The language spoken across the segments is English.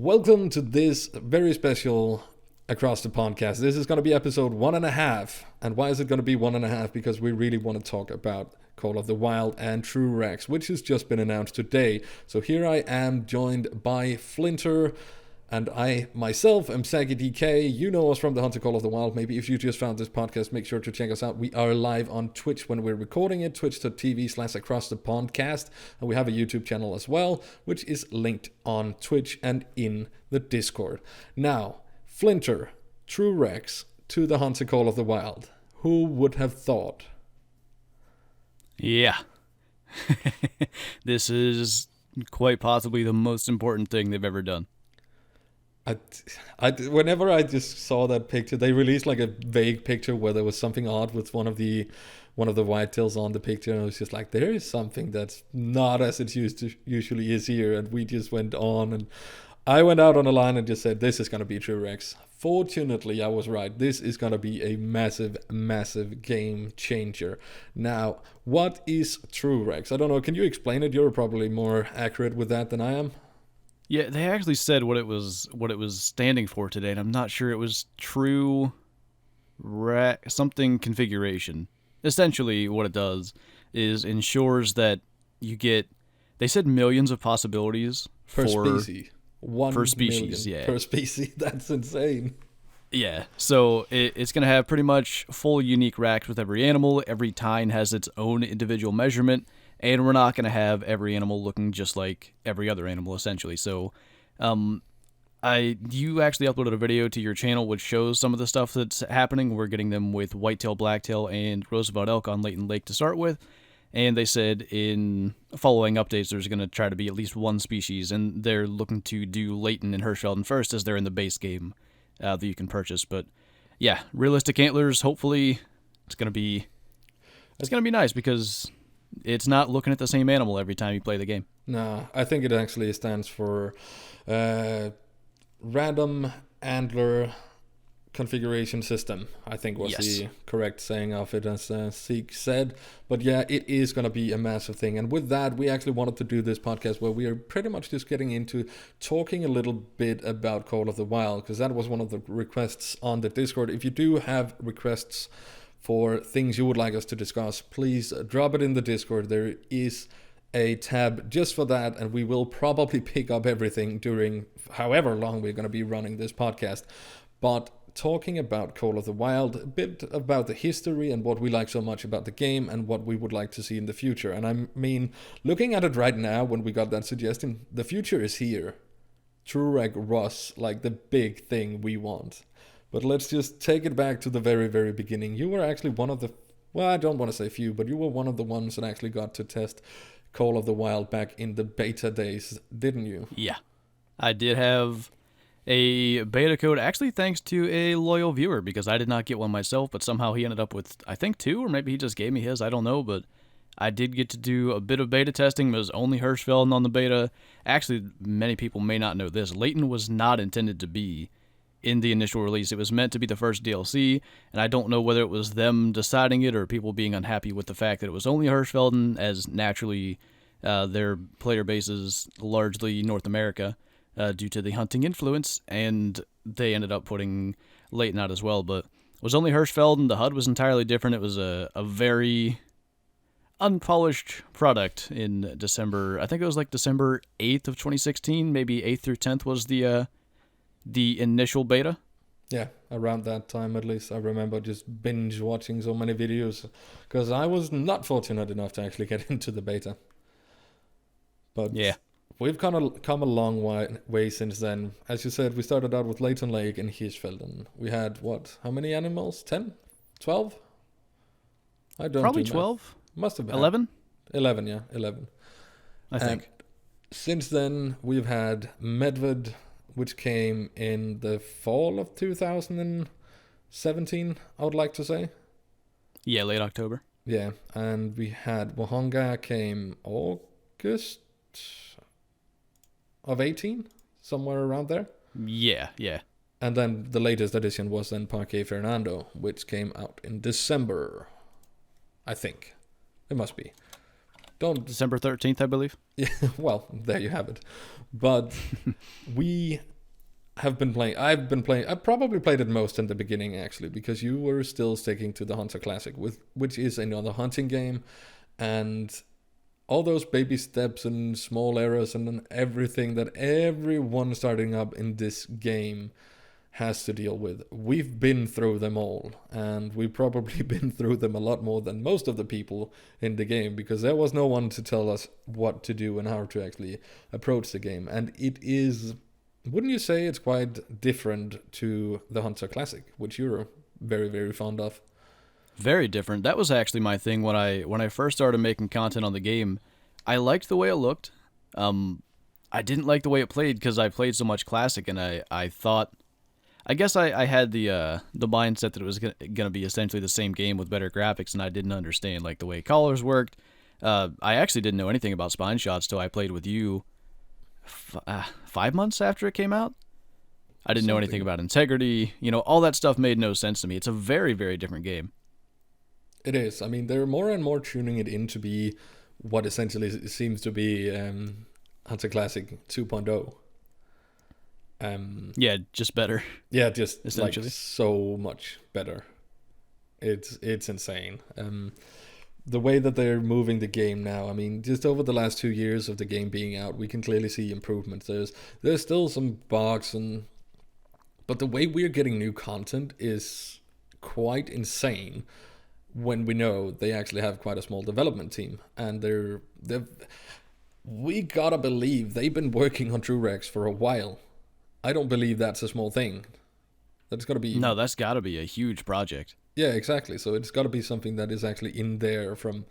Welcome to this very special Across the PondCast. This is going to be episode 1.5. And why is it going to be 1.5? Because we really want to talk about Call of the Wild and True Rex, which has just been announced today. So here I am joined by Flinter, and I myself am Zaggi DK. You know us from theHunter Call of the Wild. Maybe if you just found this podcast, make sure to check us out. We are live on Twitch when we're recording it, twitch.tv/acrossthepondcast. And we have a YouTube channel as well, which is linked on Twitch and in the Discord. Now, Flinter, True Rex to theHunter Call of the Wild. Who would have thought? Yeah. This is quite possibly the most important thing they've ever done. Whenever I just saw that picture, they released like a vague picture where there was something odd with one of the whitetails on the picture, and I was just like, there is something that's not as it usually is here, and we just went on, and I went out on a line and just said, this is going to be True Rex. Fortunately, I was right. This is going to be a massive, massive game changer. Now, what is True Rex? I don't know. Can you explain it? You're probably more accurate with that than I am. Yeah, they actually said what it was standing for today, and I'm not sure it was True Rex something configuration. Essentially, what it does is ensures that you get, they said millions of possibilities per species. Per species, yeah. Per species, that's insane. Yeah, so it's going to have pretty much full unique racks with every animal. Every tine has its own individual measurement, and we're not going to have every animal looking just like every other animal, essentially. So you actually uploaded a video to your channel which shows some of the stuff that's happening. We're getting them with whitetail, blacktail, and Roosevelt elk on Layton Lake to start with. And they said in following updates there's going to try to be at least one species, and they're looking to do Layton and Hirschfelden first as they're in the base game that you can purchase. But yeah, realistic antlers. Hopefully it's going to be nice because it's not looking at the same animal every time you play the game. No, I think it actually stands for random antler configuration system, I think was the correct saying of it, as Zeke said. But yeah, it is going to be a massive thing. And with that, we actually wanted to do this podcast where we are pretty much just getting into talking a little bit about Call of the Wild, because that was one of the requests on the Discord. If you do have requests for things you would like us to discuss, please drop it in the Discord. There is a tab just for that, and we will probably pick up everything during however long we're going to be running this podcast. But talking about Call of the Wild, a bit about the history and what we like so much about the game and what we would like to see in the future. And I mean, looking at it right now, when we got that suggestion, the future is here. True Rex was like the big thing we want. But let's just take it back to the very, very beginning. You were actually one of the, well, I don't want to say few, but you were one of the ones that actually got to test Call of the Wild back in the beta days, didn't you? Yeah, I did have a beta code, actually thanks to a loyal viewer, because I did not get one myself, but somehow he ended up with, I think, 2, or maybe he just gave me his, I don't know, but I did get to do a bit of beta testing. It was only Hirschfelden on the beta. Actually, many people may not know this. Layton was not intended to be in the initial release. It was meant to be the first DLC, and I don't know whether it was them deciding it or people being unhappy with the fact that it was only Hirschfelden, as naturally their player base is largely North America, due to the hunting influence, and they ended up putting Layton out as well. But it was only Hirschfelden. The HUD was entirely different. It was a very unpolished product in December. I think it was like December 8th of 2016, maybe 8th through 10th was the initial beta. Yeah, around that time at least. I remember just binge watching so many videos, because I was not fortunate enough to actually get into the beta. But yeah, we've come a long way since then. As you said, we started out with Layton Lake and Hirschfelden. We had, how many animals? 10? 12? I don't Probably do 12? Must have been. 11? 11, yeah, 11. I think. Since then, we've had Medved, which came in the fall of 2017, I would like to say. Yeah, late October. Yeah, and we had Wahonga came August of 18, somewhere around there. Yeah. And then the latest edition was then Parque Fernando, which came out in December, I think. It must be. don't December 13th, I believe. Yeah, well, there you have it. But we have been playing. I probably played it most in the beginning actually, because you were still sticking to the Hunter Classic, which is another hunting game, and all those baby steps and small errors and then everything that everyone starting up in this game has to deal with. We've been through them all, and we've probably been through them a lot more than most of the people in the game, because there was no one to tell us what to do and how to actually approach the game. And it is, wouldn't you say it's quite different to the Hunter Classic, which you're very, very fond of? Very different. That was actually my thing when I first started making content on the game. I liked the way it looked. I didn't like the way it played because I played so much Classic, and I thought, I guess I had the mindset that it was gonna be essentially the same game with better graphics, and I didn't understand like the way colors worked. I actually didn't know anything about spine shots till I played with you 5 months after it came out. I didn't know anything about integrity. All that stuff made no sense to me. It's a very, very different game. It is. I mean, they're more and more tuning it in to be what essentially seems to be Hunter Classic 2.0. Yeah, just better. Yeah, just essentially like so much better. It's insane. The way that they're moving the game now, I mean, just over the last 2 years of the game being out, we can clearly see improvements. There's still some bugs, but the way we're getting new content is quite insane when we know they actually have quite a small development team, and we gotta believe they've been working on TrueRex for a while. I don't believe that's a small thing. That's gotta be that's gotta be a huge project. Yeah, exactly. So it's gotta be something that is actually in there from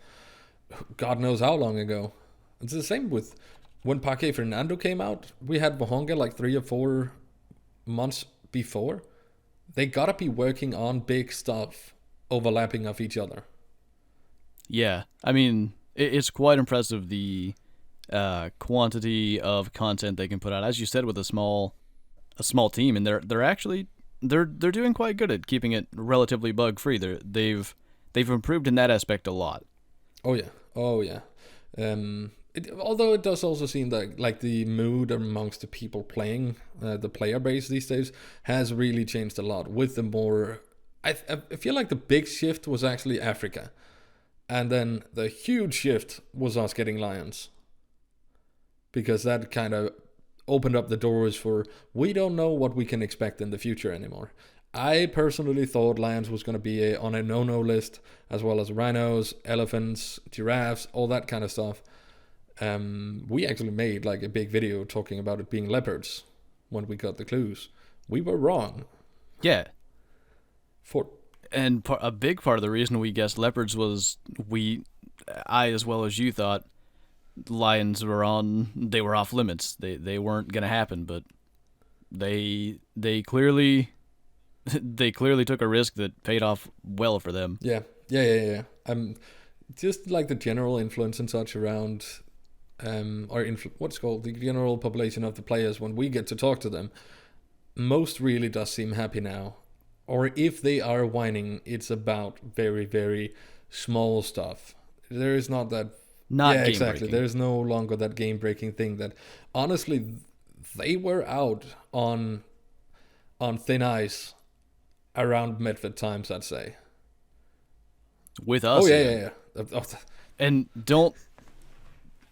God knows how long ago. It's the same with when Parque Fernando came out. We had Vohonga like 3 or 4 months before. They gotta be working on big stuff overlapping of each other. Yeah, I mean, it's quite impressive the quantity of content they can put out. As you said, with a small team, and they're actually they're doing quite good at keeping it relatively bug free. They've improved in that aspect a lot. Oh yeah. Although it does also seem that like the mood amongst the people playing, the player base these days has really changed a lot with the more. I feel like the big shift was actually Africa, and then the huge shift was us getting lions, because that kind of opened up the doors for we don't know what we can expect in the future anymore. I personally thought lions was going to be on a no-no list, as well as rhinos, elephants, giraffes, all that kind of stuff. We actually made like a big video talking about it being leopards when we got the clues. We were wrong. Yeah. And a big part of the reason we guessed leopards was I as well as you thought lions were off limits. They weren't gonna happen, but they clearly took a risk that paid off well for them. Yeah. Just like the general influence and such around what's called the general population of the players when we get to talk to them, most really does seem happy now. Or if they are whining, it's about very, very small stuff. There is not that. Not yeah, game exactly. breaking. There's no longer that game breaking thing that, honestly, they were out on thin ice around Medford times, I'd say. With us. Oh yeah. And don't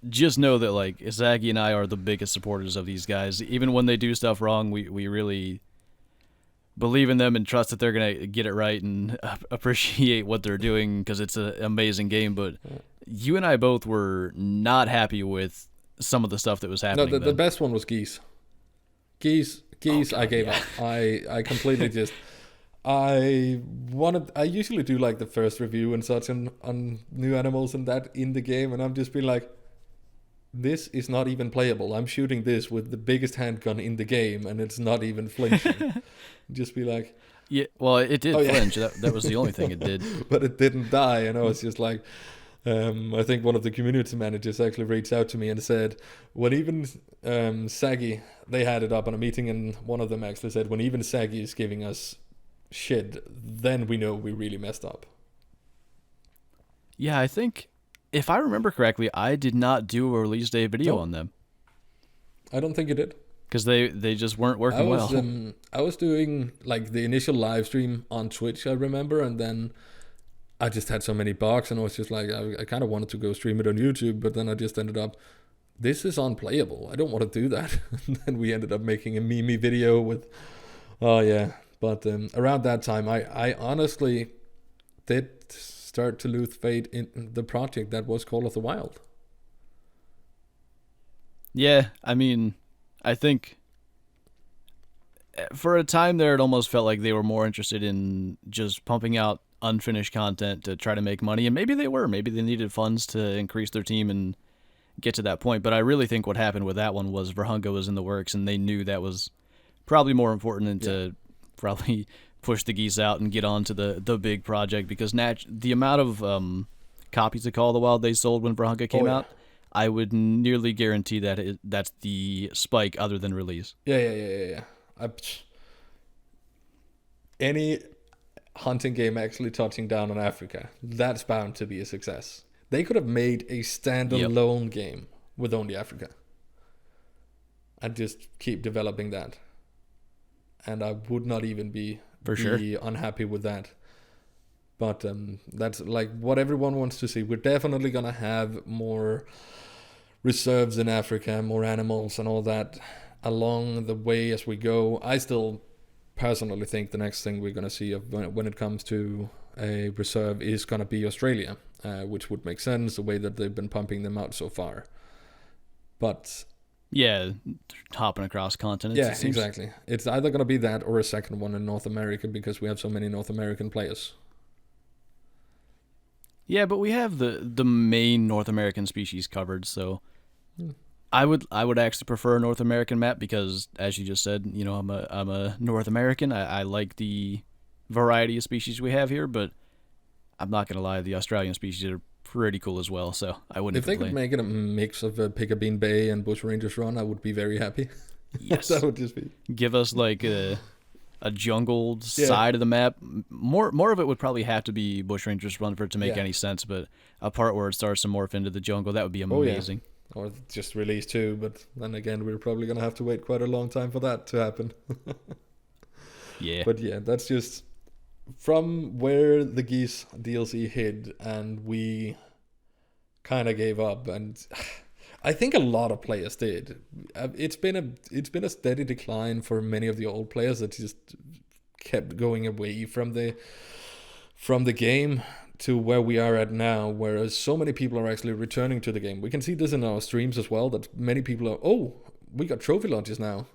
just know that like Zaggi and I are the biggest supporters of these guys. Even when they do stuff wrong, we really believe in them and trust that they're going to get it right and appreciate what they're doing, because it's an amazing game. But you and I both were not happy with some of the stuff that was happening. No, the best one was geese. Geese, oh, God, I gave up. I completely just... I usually do like the first review and such on new animals and that in the game, and I'm just being like, this is not even playable. I'm shooting this with the biggest handgun in the game, and it's not even flinching. Just be like... Yeah, well, it did flinch. That was the only thing it did. But it didn't die, and I was just like... I think one of the community managers actually reached out to me and said, when even Zaggi, they had it up on a meeting, and one of them actually said, when even Zaggi is giving us shit, then we know we really messed up. Yeah, I think If I remember correctly, I did not do a release day video No, on them I don't think you did. because they just weren't I working was well. I was doing like the initial live stream on Twitch, I remember, and then I just had so many bugs, and I was just like, I kind of wanted to go stream it on YouTube, but then I just ended up, this is unplayable. I don't want to do that. And then we ended up making a meme video with, oh yeah. But around that time, I honestly did start to lose faith in the project that was Call of the Wild. Yeah, I mean, I think for a time there, it almost felt like they were more interested in just pumping out unfinished content to try to make money, and maybe they were. Maybe they needed funds to increase their team and get to that point. But I really think what happened with that one was Verhunga was in the works, and they knew that was probably more important than to probably push the geese out and get on to the big project, because the amount of copies of Call of the Wild they sold when Verhunga came out, I would nearly guarantee that that's the spike other than release. Yeah. Any hunting game actually touching down on Africa, that's bound to be a success. They could have made a standalone game with only Africa and just keep developing that. And I would not even be unhappy with that. But that's like what everyone wants to see. We're definitely going to have more reserves in Africa, more animals and all that along the way as we go. I still personally think the next thing we're going to see when it comes to a reserve is going to be Australia, which would make sense the way that they've been pumping them out so far. But yeah, hopping across continents. Yeah, exactly. It's either going to be that or a second one in North America, because we have so many North American players. Yeah, but we have the main North American species covered, so I would actually prefer a North American map because, as you just said, you know, I'm a North American. I like the variety of species we have here, but I'm not gonna lie, the Australian species are pretty cool as well. So I wouldn't. If they could make it a mix of Piggabeen Bay and Bush Rangers Run, I would be very happy. Yes, that would just be. Give us like a jungled side of the map. More of it would probably have to be Bush Rangers Run for it to make any sense, but a part where it starts to morph into the jungle, that would be amazing. Or just release 2, but then again, we're probably going to have to wait quite a long time for that to happen. Yeah. But yeah, that's just from where the Geese DLC hid, and we kind of gave up, and I think a lot of players did. It's been a steady decline for many of the old players that just kept going away from the game to where we are at now, whereas so many people are actually returning to the game. We can see this in our streams as well, that many people are, we got trophy launches now.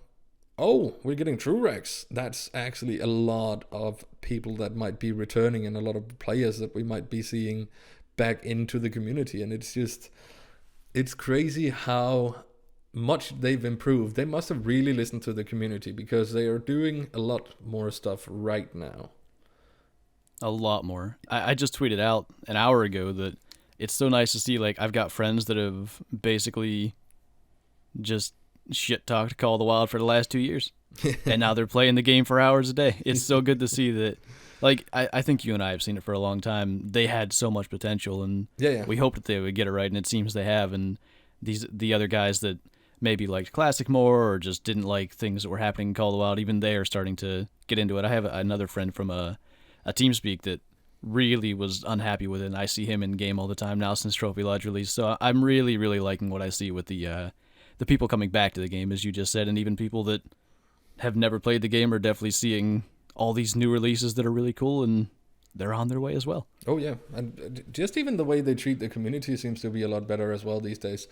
We're getting true Rex. That's actually a lot of people that might be returning, and a lot of players that we might be seeing back into the community. And it's crazy how much they've improved. They must have really listened to the community, because they are doing a lot more stuff right now. A lot more. I just tweeted out an hour ago that it's so nice to see, like, I've got friends that have basically just shit-talked Call of the Wild for the last 2 years. And now they're playing the game for hours a day. It's so good to see that. Like, I think you and I have seen it for a long time. They had so much potential, and we hoped that they would get it right, and it seems they have. And the other guys that maybe liked Classic more or just didn't like things that were happening in Call of the Wild, even they are starting to get into it. I have another friend from a TeamSpeak that really was unhappy with it, and I see him in game all the time now since Trophy Lodge released. So I'm really, really liking what I see with the people coming back to the game, as you just said, and even people that have never played the game are definitely seeing all these new releases that are really cool, and they're on their way as well. Oh yeah, and just even the way they treat the community seems to be a lot better as well these days.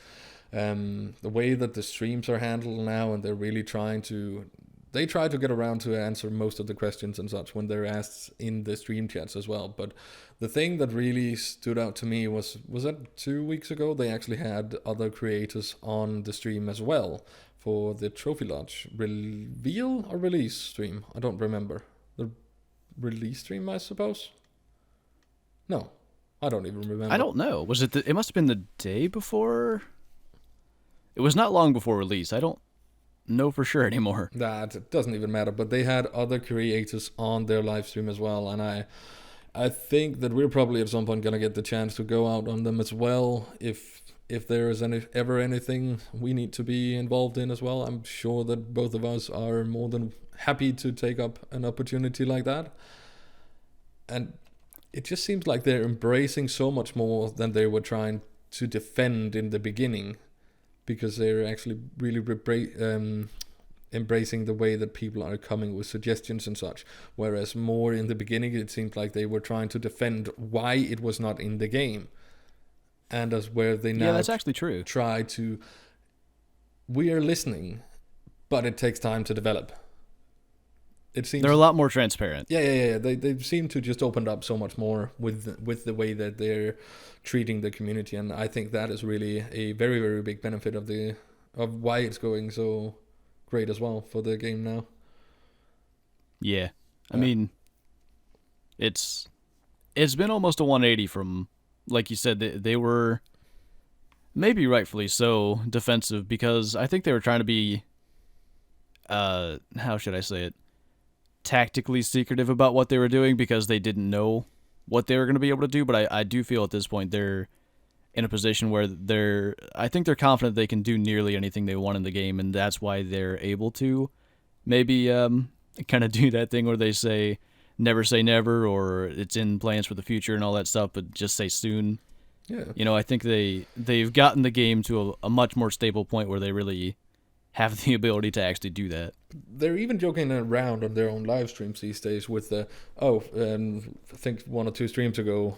The way that the streams are handled now, and they're really trying to get around to answer most of the questions and such when they're asked in the stream chats as well. But the thing that really stood out to me was that 2 weeks ago they actually had other creators on the stream as well for the Trophy Lodge reveal or release stream. I don't remember. The release stream, I suppose? No, I don't even remember. I don't know. Was it it must have been the day before? It was not long before release. I don't know for sure anymore. That doesn't even matter, but they had other creators on their live stream as well, and I think that we're probably at some point gonna get the chance to go out on them as well. If there is ever anything we need to be involved in as well, I'm sure that both of us are more than happy to take up an opportunity like that. And it just seems like they're embracing so much more than they were trying to defend in the beginning, because they're actually really embracing the way that people are coming with suggestions and such. Whereas more in the beginning, it seemed like they were trying to defend why it was not in the game. And as where they now that's actually true. Try to, we are listening, but it takes time to develop. It seems they're a lot more transparent. Yeah. They seem to just opened up so much more with the way that they're treating the community, and I think that is really a very, very big benefit of why it's going so great as well for the game now. Yeah, I mean, it's been almost a 180 from, like you said, they were maybe rightfully so defensive, because I think they were trying to be, how should I say it, tactically secretive about what they were doing, because they didn't know what they were going to be able to do. But I do feel at this point they're in a position where I think they're confident they can do nearly anything they want in the game, and that's why they're able to maybe kind of do that thing where they say never, or it's in plans for the future and all that stuff, but just say soon. Yeah. You know, I think they've gotten the game to a much more stable point where they really have the ability to actually do that. They're even joking around on their own live streams these days with I think 1 or 2 streams ago,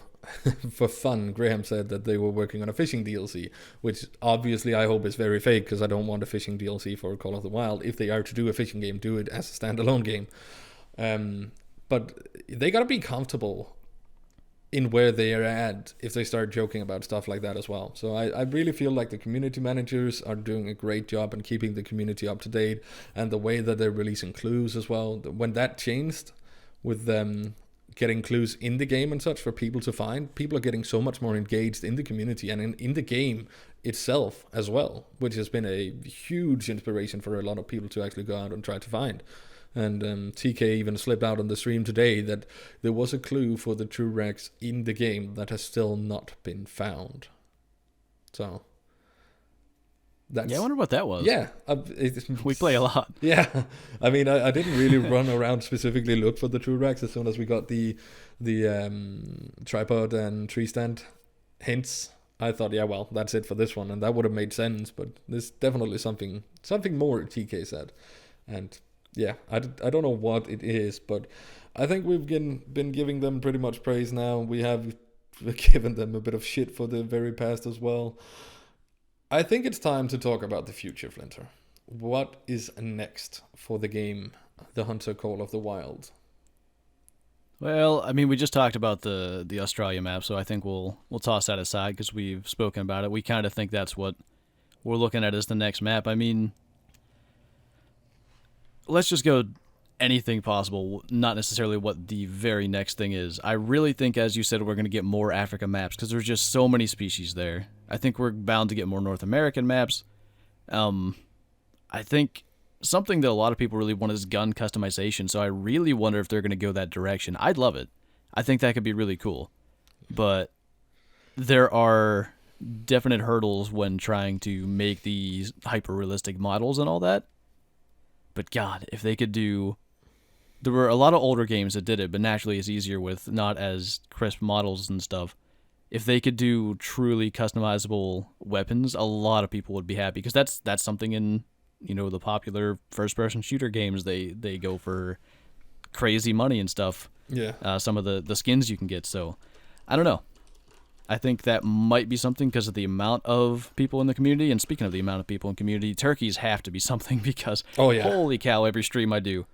for fun, Graham said that they were working on a fishing DLC, which obviously I hope is very fake, because I don't want a fishing DLC for Call of the Wild. If they are to do a fishing game, do it as a standalone game. But they gotta be comfortable in where they are at if they start joking about stuff like that as well. So I really feel like the community managers are doing a great job in keeping the community up to date, and the way that they're releasing clues as well. When that changed with them getting clues in the game and such for people to find, people are getting so much more engaged in the community and in the game itself as well, which has been a huge inspiration for a lot of people to actually go out and try to find. And TK even slipped out on the stream today that there was a clue for the True Rex in the game that has still not been found. So that's... Yeah, I wonder what that was. Yeah. We play a lot. Yeah. I mean, I didn't really run around specifically look for the True Rex. As soon as we got the tripod and tree stand hints, I thought, yeah, well, that's it for this one. And that would have made sense. But there's definitely something more, TK said. And... yeah, I don't know what it is, but I think we've been giving them pretty much praise now. We have given them a bit of shit for the very past as well. I think it's time to talk about the future, Flinter. What is next for the game, the Hunter Call of the Wild? Well, I mean, we just talked about the Australia map, so I think we'll toss that aside because we've spoken about it. We kind of think that's what we're looking at as the next map. I mean, let's just go anything possible, not necessarily what the very next thing is. I really think, as you said, we're going to get more Africa maps because there's just so many species there. I think we're bound to get more North American maps. I think something that a lot of people really want is gun customization, so I really wonder if they're going to go that direction. I'd love it. I think that could be really cool. But there are definite hurdles when trying to make these hyper-realistic models and all that. But God, if they could do... there were a lot of older games that did it, but naturally it's easier with not as crisp models and stuff. If they could do truly customizable weapons, a lot of people would be happy, because that's something in, you know, the popular first-person shooter games. They go for crazy money and stuff. Yeah. Some of the skins you can get. So, I don't know. I think that might be something because of the amount of people in the community. And speaking of the amount of people in community, turkeys have to be something because, holy cow, every stream I do,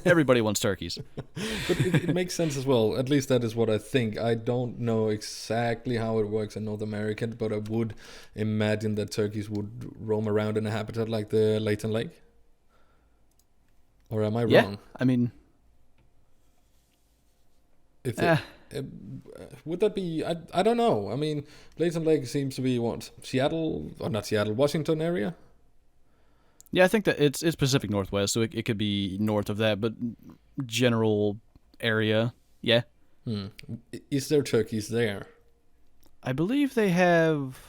everybody wants turkeys. But it makes sense as well. At least that is what I think. I don't know exactly how it works in North America, but I would imagine that turkeys would roam around in a habitat like the Leighton Lake. Or am I wrong? Yeah, I mean... If they, would that be... I don't know. I mean, Leighton Lake seems to be, what, Seattle? Or not Seattle, Washington area? Yeah, I think that it's Pacific Northwest, so it could be north of that, but general area, yeah. Is there turkeys there? I believe they have.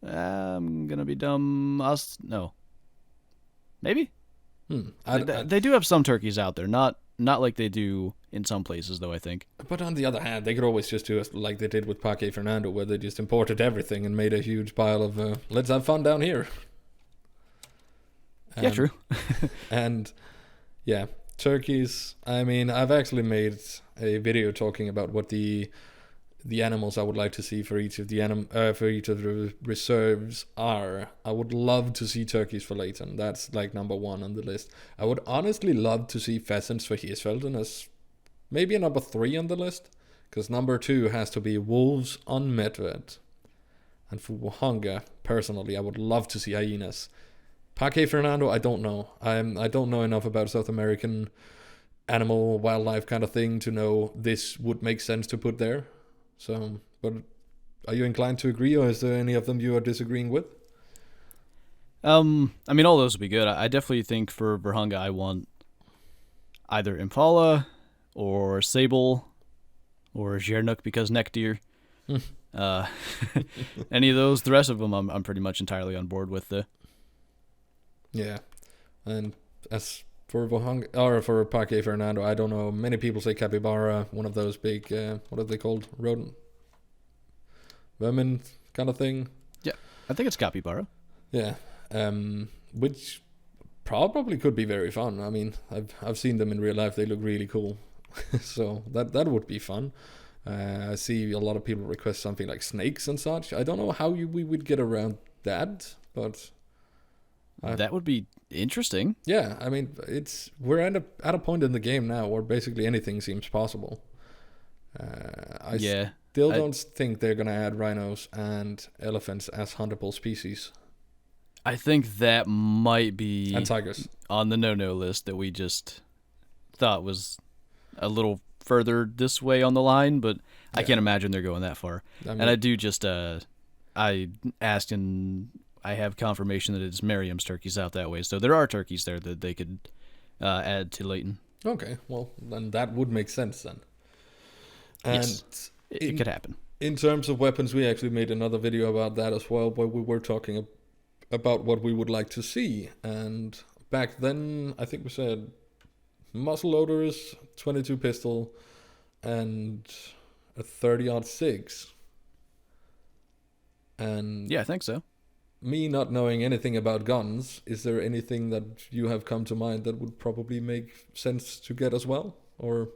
I'm gonna be dumb. No, maybe they do have some turkeys out there. Not like they do in some places, though. I think. But on the other hand, they could always just do it like they did with Parque Fernando, where they just imported everything and made a huge pile of let's have fun down here. Yeah, true. And yeah, turkeys. I mean, I've actually made a video talking about what the animals I would like to see for each of the reserves are. I would love to see turkeys for Leighton. That's like number one on the list. I would honestly love to see pheasants for Hirschfelden as maybe a number 3 on the list, because number 2 has to be wolves on Medved. And for Wahanga, personally, I would love to see hyenas. Parque Fernando, I don't know. I don't know enough about South American animal, wildlife kind of thing to know this would make sense to put there. So, but are you inclined to agree, or is there any of them you are disagreeing with? I mean, all those would be good. I definitely think for Vurhonga, I want either Impala or Sable or Gernuk because neck deer. Any of those. The rest of them, I'm pretty much entirely on board with. Yeah, and as for Vurhonga or for Parque Fernando, I don't know. Many people say capybara, one of those big, what are they called, rodent, vermin kind of thing. Yeah, I think it's capybara. Yeah, which probably could be very fun. I mean, I've seen them in real life; they look really cool. So that would be fun. I see a lot of people request something like snakes and such. I don't know how we would get around that, but that would be interesting. Yeah, I mean, we're at a point in the game now where basically anything seems possible. I still don't think they're gonna add rhinos and elephants as huntable species. I think that might be and tigers on the no list that we just thought was a little further this way on the line, but I can't imagine they're going that far. I mean, and I do just I asked and I have confirmation that it's Merriam's turkeys out that way, so there are turkeys there that they could add to Leighton. Okay, well then that would make sense then. And yes, it could happen. In terms of weapons, we actually made another video about that as well, where we were talking about what we would like to see. And back then, I think we said muzzle loaders, 22 pistol, and a 30-06. And yeah, I think so. Me not knowing anything about guns, is there anything that you have come to mind that would probably make sense to get as well? Or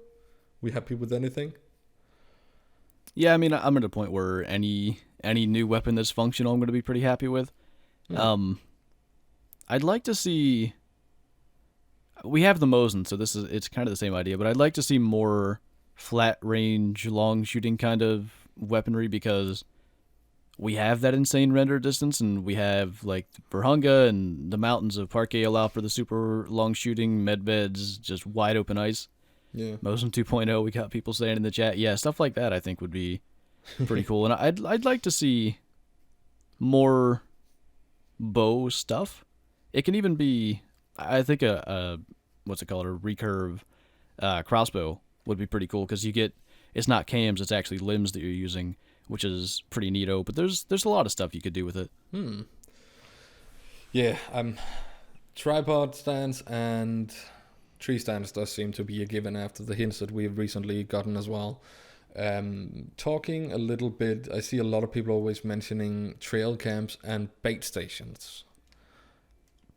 we happy with anything? Yeah, I mean, I'm at a point where any new weapon that's functional, I'm going to be pretty happy with. Yeah. I'd like to see. We have the Mosin, so it's kind of the same idea, but I'd like to see more flat range, long shooting kind of weaponry because we have that insane render distance, and we have like Vurhonga and the mountains of Parque allow for the super long shooting, Medved's just wide open ice. Yeah. Mosin 2.0, we got people saying in the chat. Yeah, stuff like that I think would be pretty cool. And I'd like to see more bow stuff. It can even be, I think a what's it called, a recurve crossbow would be pretty cool because it's not cams, it's actually limbs that you're using, which is pretty neato. But there's a lot of stuff you could do with it. Yeah, tripod stands and tree stands does seem to be a given after the hints that we've recently gotten as well. Talking a little bit, I see a lot of people always mentioning trail camps and bait stations.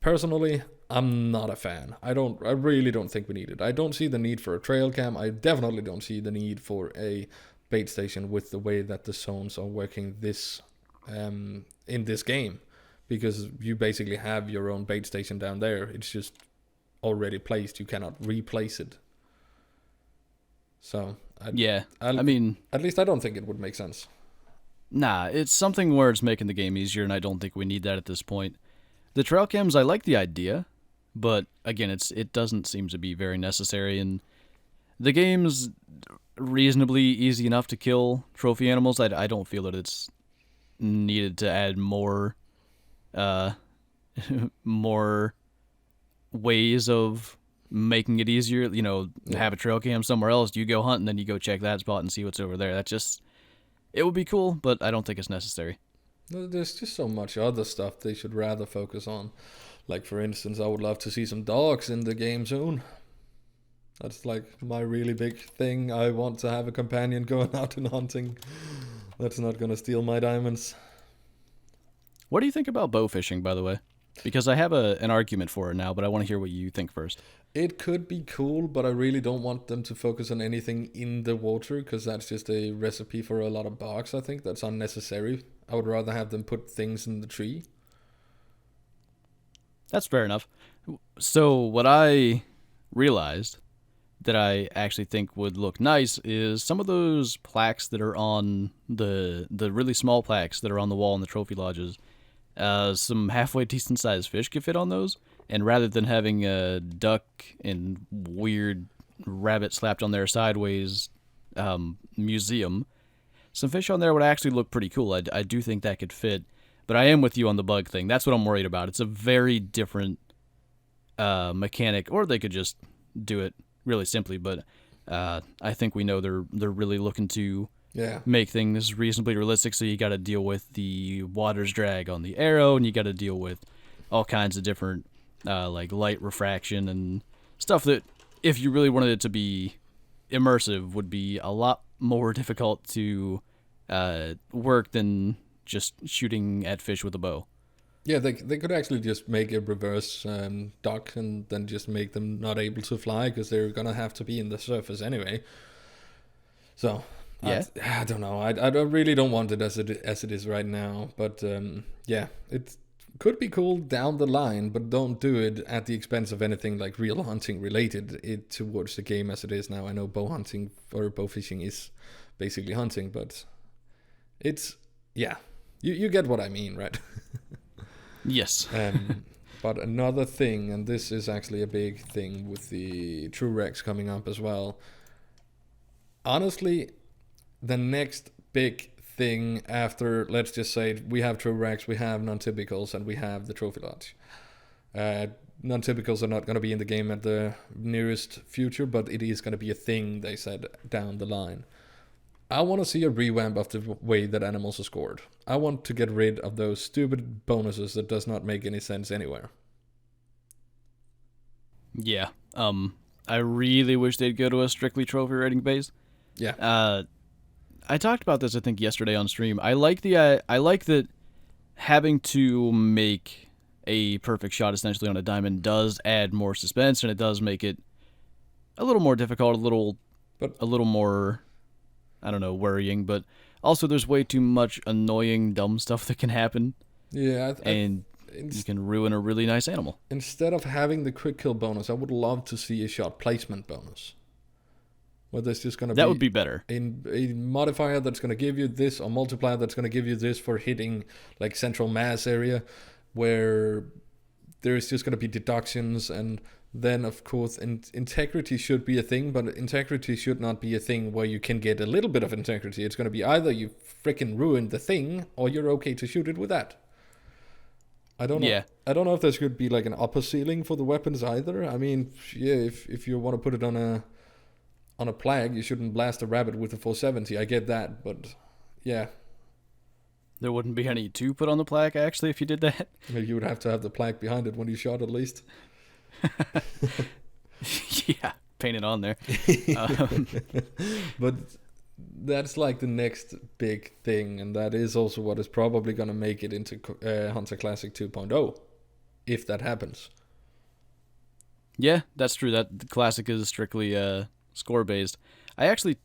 Personally, I'm not a fan. I really don't think we need it. I don't see the need for a trail cam. I definitely don't see the need for a bait station with the way that the zones are working this in this game, because you basically have your own bait station down there. It's just already placed. You cannot replace it. So I mean, at least I don't think it would make sense. Nah, it's something where it's making the game easier, and I don't think we need that at this point. The trail cams, I like the idea, but again, it doesn't seem to be very necessary, and the game's reasonably easy enough to kill trophy animals. I don't feel that it's needed to add more more ways of making it easier, have a trail cam somewhere else. You go hunt and then you go check that spot and see what's over there. It would be cool, but I don't think it's necessary. There's just so much other stuff they should rather focus on. Like, for instance, I would love to see some dogs in the game soon. That's like my really big thing. I want to have a companion going out and hunting. That's not going to steal my diamonds. What do you think about bow fishing, by the way? Because I have an argument for it now, but I want to hear what you think first. It could be cool, but I really don't want them to focus on anything in the water, because that's just a recipe for a lot of bugs. I think that's unnecessary. I would rather have them put things in the tree. That's fair enough. So what I realized that I actually think would look nice is some of those plaques that are on the really small plaques that are on the wall in the trophy lodges. Some halfway decent sized fish could fit on those, and rather than having a duck and weird rabbit slapped on there sideways museum, some fish on there would actually look pretty cool. I do think that could fit, but I am with you on the bug thing. That's what I'm worried about. It's a very different mechanic, or they could just do it really simply, but I think we know they're really looking to make things reasonably realistic, so you got to deal with the water's drag on the arrow, and you got to deal with all kinds of different like light refraction and stuff that, if you really wanted it to be immersive, would be a lot more difficult to work than just shooting at fish with a bow. Yeah, they could actually just make a reverse duck and then just make them not able to fly, because they're going to have to be in the surface anyway. So, yeah. I don't know. I really don't want it as it is right now. But yeah, it could be cool down the line, but don't do it at the expense of anything like real hunting related towards the game as it is now. I know bow hunting or bow fishing is basically hunting, but it's, yeah, you get what I mean, right? Yes. But another thing, and this is actually a big thing with the True Rex coming up as well. Honestly, the next big thing after, let's just say, we have True Rex, we have non-typicals, and we have the Trophy Lodge. Non-typicals are not going to be in the game at the nearest future, but it is going to be a thing, they said, down the line. I want to see a revamp of the way that animals are scored. I want to get rid of those stupid bonuses that does not make any sense anywhere. Yeah. I really wish they'd go to a strictly trophy rating base. Yeah. I talked about this, I think, yesterday on stream. I like that having to make a perfect shot essentially on a diamond does add more suspense, and it does make it a little more difficult, a little more, I don't know, worrying, but also there's way too much annoying, dumb stuff that can happen. Yeah, and you can ruin a really nice animal. Instead of having the quick kill bonus, I would love to see a shot placement bonus. Where there's just going to be... That would be better. A modifier that's going to give you this, or multiplier that's going to give you this for hitting like central mass area, where there's just going to be deductions. And then, of course, integrity should be a thing, but integrity should not be a thing where you can get a little bit of integrity. It's going to be either you freaking ruin the thing, or you're okay to shoot it with that. I don't know. Yeah. I don't know if there should be like an upper ceiling for the weapons either. I mean, yeah, if you want to put it on a plague, you shouldn't blast a rabbit with a 470. I get that, but yeah. There wouldn't be any to put on the plaque, actually, if you did that. You would have to have the plaque behind it when you shot, at least. Yeah, paint it on there. But that's like the next big thing, and that is also what is probably going to make it into Hunter Classic 2.0, if that happens. Yeah, that's true. That the Classic is strictly score based. I actually,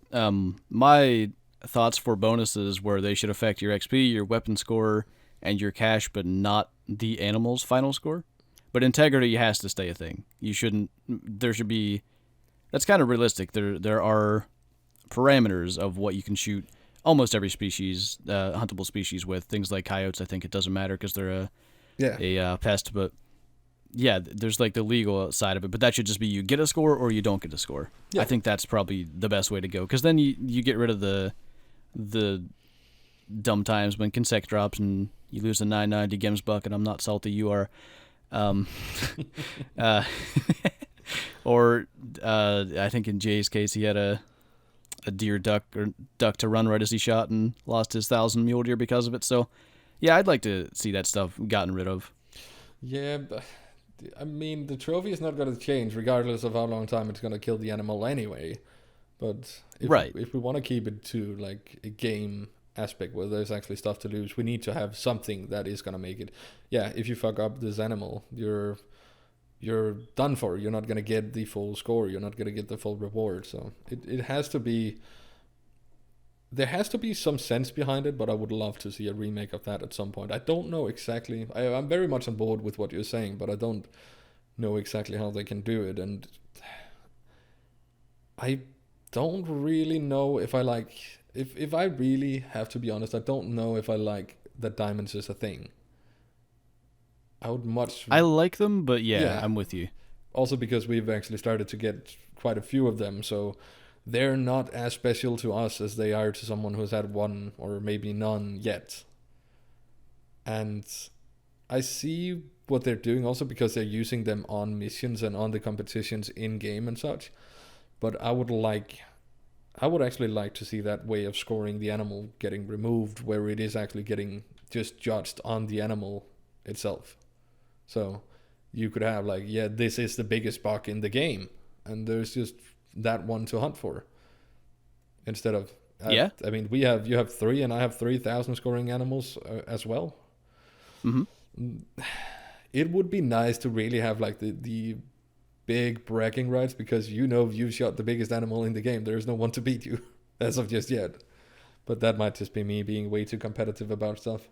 my thoughts for bonuses were they should affect your XP, your weapon score, and your cash, but not the animal's final score. But integrity has to stay a thing. You shouldn't. There should be. That's kind of realistic. There are parameters of what you can shoot almost every species, huntable species with. Things like coyotes, I think it doesn't matter because they're a pest. But yeah, there's like the legal side of it. But that should just be you get a score or you don't get a score. Yeah. I think that's probably the best way to go, because then you get rid of the dumb times when consec drops and you lose a 990 Gems buck, and I'm not salty, you are. Or I think in Jay's case, he had a deer duck to run right as he shot and lost his 1,000 mule deer because of it. So, yeah, I'd like to see that stuff gotten rid of. Yeah, but I mean, the trophy is not going to change regardless of how long time it's going to kill the animal anyway. But if we want to keep it to like a game aspect where there's actually stuff to lose, we need to have something that is going to make it. Yeah, if you fuck up this animal, you're done for. You're not going to get the full score. You're not going to get the full reward. So it has to be. There has to be some sense behind it, but I would love to see a remake of that at some point. I don't know exactly. I'm very much on board with what you're saying, but I don't know exactly how they can do it. And I don't really know if I like. If I really have to be honest, I don't know if I like that diamonds is a thing. I would much. I like them, but yeah, I'm with you. Also because we've actually started to get quite a few of them, so they're not as special to us as they are to someone who's had one or maybe none yet. And I see what they're doing also because they're using them on missions and on the competitions in game and such. But I would actually like to see that way of scoring the animal getting removed, where it is actually getting just judged on the animal itself. So you could have like, yeah, this is the biggest buck in the game, and there's just that one to hunt for. Instead of I mean, you have 3 and I have 3,000 scoring animals as well. Mm-hmm. It would be nice to really have like the big bragging rights, because you've shot the biggest animal in the game. There is no one to beat you as of just yet. But that might just be me being way too competitive about stuff.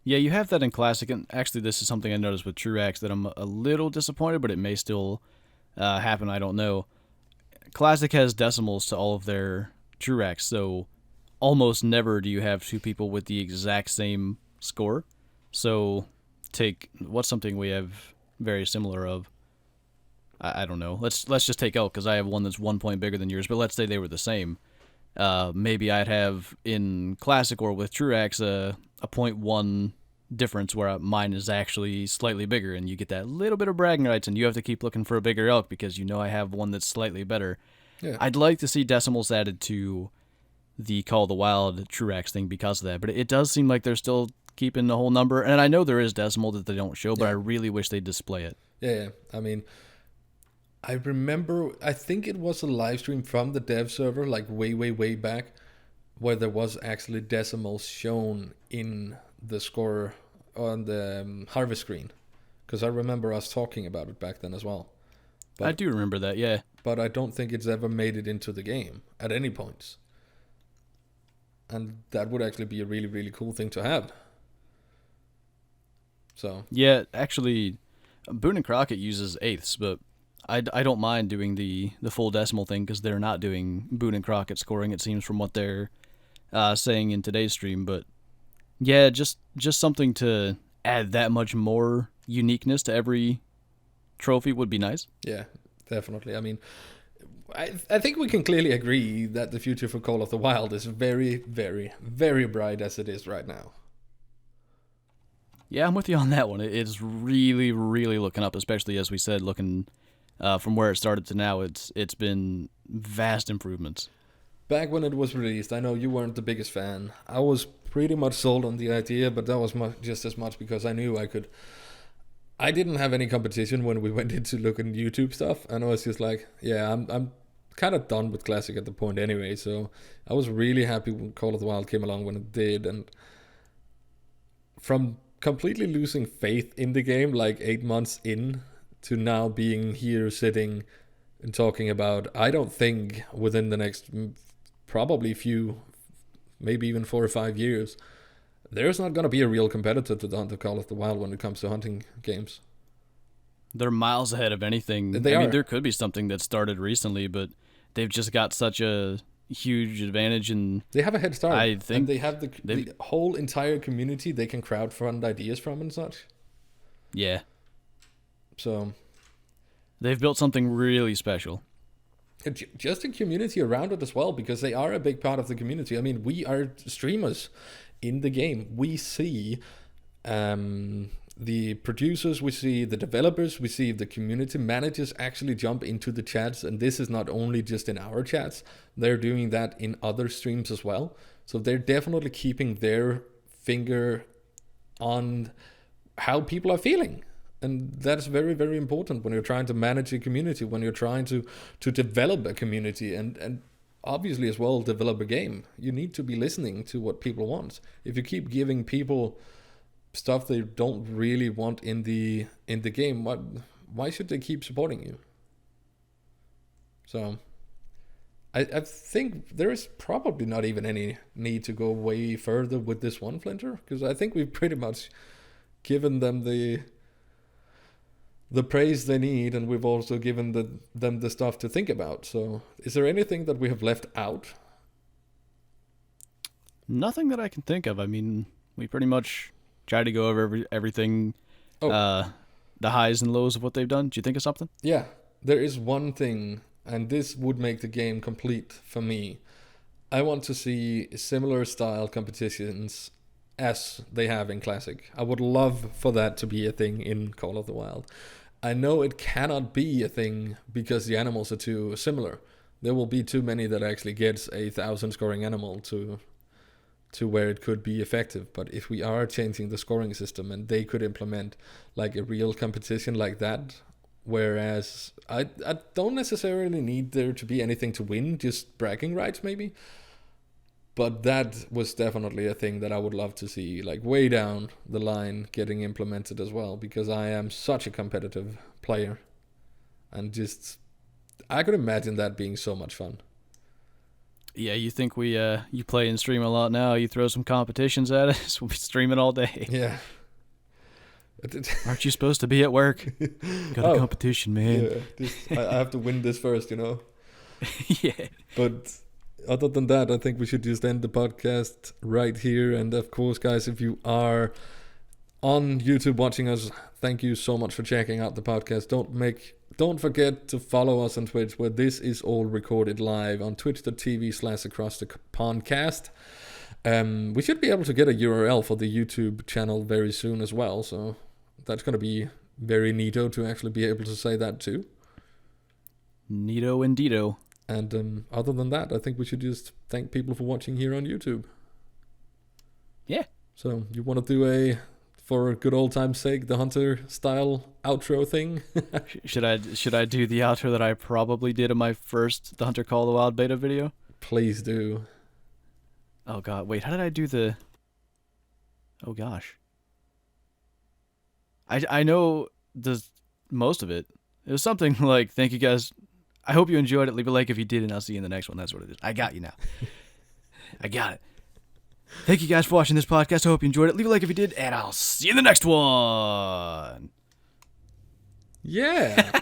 Yeah, you have that in Classic, and actually this is something I noticed with Truax that I'm a little disappointed, but it may still happen, I don't know. Classic has decimals to all of their Truax, so almost never do you have two people with the exact same score. So what's something we have very similar of? I don't know. Let's just take Elk, because I have one that's 1 point bigger than yours, but let's say they were the same. Maybe I'd have in Classic or with Truax a 0.1 difference where mine is actually slightly bigger, and you get that little bit of bragging rights, and you have to keep looking for a bigger elk because I have one that's slightly better. Yeah. I'd like to see decimals added to the Call of the Wild Truax thing because of that, but it does seem like they're still keeping the whole number, and I know there is decimal that they don't show, but I really wish they'd display it. Yeah. I mean, I remember, I think it was a live stream from the dev server, like way, way, way back, where there was actually decimals shown in the score on the harvest screen. Because I remember us talking about it back then as well. But I do remember that, yeah. But I don't think it's ever made it into the game at any points. And that would actually be a really, really cool thing to have. So. Yeah, actually, Boone and Crockett uses eighths, but I don't mind doing the full decimal thing because they're not doing Boone and Crockett scoring, it seems, from what they're saying in today's stream. But yeah, just something to add that much more uniqueness to every trophy would be nice. Yeah, definitely. I mean, I think we can clearly agree that the future for Call of the Wild is very, very, very bright as it is right now. Yeah, I'm with you on that one. It's really, really looking up, especially as we said, looking from where it started to now. It's been vast improvements. Back when it was released, I know you weren't the biggest fan. I was pretty much sold on the idea, but that was just as much because I knew I could. I didn't have any competition when we went into looking YouTube stuff, and I was just like, yeah, I'm kind of done with Classic at the point anyway. So I was really happy when Call of the Wild came along when it did, and from completely losing faith in the game like 8 months in to now being here sitting and talking about, I don't think within the next probably maybe even 4 or 5 years, there's not going to be a real competitor to the Hunter Call of the Wild when it comes to hunting games. They're miles ahead of anything. I mean, there could be something that started recently, but they've just got such a huge advantage, and they have a head start. I think and they have the whole entire community they can crowdfund ideas from and such. Yeah. So they've built something really special. Just a community around it as well, because they are a big part of the community. I mean, we are streamers in the game. We see the producers, we see the developers, we see the community managers actually jump into the chats. And this is not only just in our chats, they're doing that in other streams as well. So they're definitely keeping their finger on how people are feeling. And that's very, very important when you're trying to manage a community, when you're trying to develop a community and obviously as well develop a game. You need to be listening to what people want. If you keep giving people stuff they don't really want in the game, why should they keep supporting you? So I think there is probably not even any need to go way further with this one, Flinter, because I think we've pretty much given them the praise they need, and we've also given them the stuff to think about. So is there anything that we have left out? Nothing that I can think of. I mean, we pretty much tried to go over everything, the highs and lows of what they've done. Do you think of something? Yeah, there is one thing, and this would make the game complete for me. I want to see similar style competitions as they have in Classic. I would love for that to be a thing in Call of the Wild. I know it cannot be a thing because the animals are too similar. There will be too many that actually gets a 1,000 scoring animal to where it could be effective. But if we are changing the scoring system and they could implement like a real competition like that, whereas I don't necessarily need there to be anything to win, just bragging rights maybe. But that was definitely a thing that I would love to see, like way down the line, getting implemented as well, because I am such a competitive player. And just, I could imagine that being so much fun. Yeah, you think you play and stream a lot now, you throw some competitions at us, we'll be streaming all day. Yeah. Aren't you supposed to be at work? Got a competition, man. Yeah, I have to win this first, you know? Yeah. But other than that, I think we should just end the podcast right here. And of course, guys, if you are on YouTube watching us, thank you so much for checking out the podcast. Don't forget to follow us on Twitch, where this is all recorded live on twitch.tv/across the PondCast. We should be able to get a URL for the YouTube channel very soon as well. So that's going to be very neato to actually be able to say that too. Neato indeedo. And other than that, I think we should just thank people for watching here on YouTube. Yeah. So you want to do for a good old time's sake, the Hunter style outro thing? Should I do the outro that I probably did in my first The Hunter Call of the Wild beta video? Please do. Oh god, wait, how did I do the... Oh gosh. I know most of it. It was something like, thank you guys... I hope you enjoyed it. Leave a like if you did, and I'll see you in the next one. That's what it is. I got you now. I got it. Thank you guys for watching this podcast. I hope you enjoyed it. Leave a like if you did, and I'll see you in the next one. Yeah.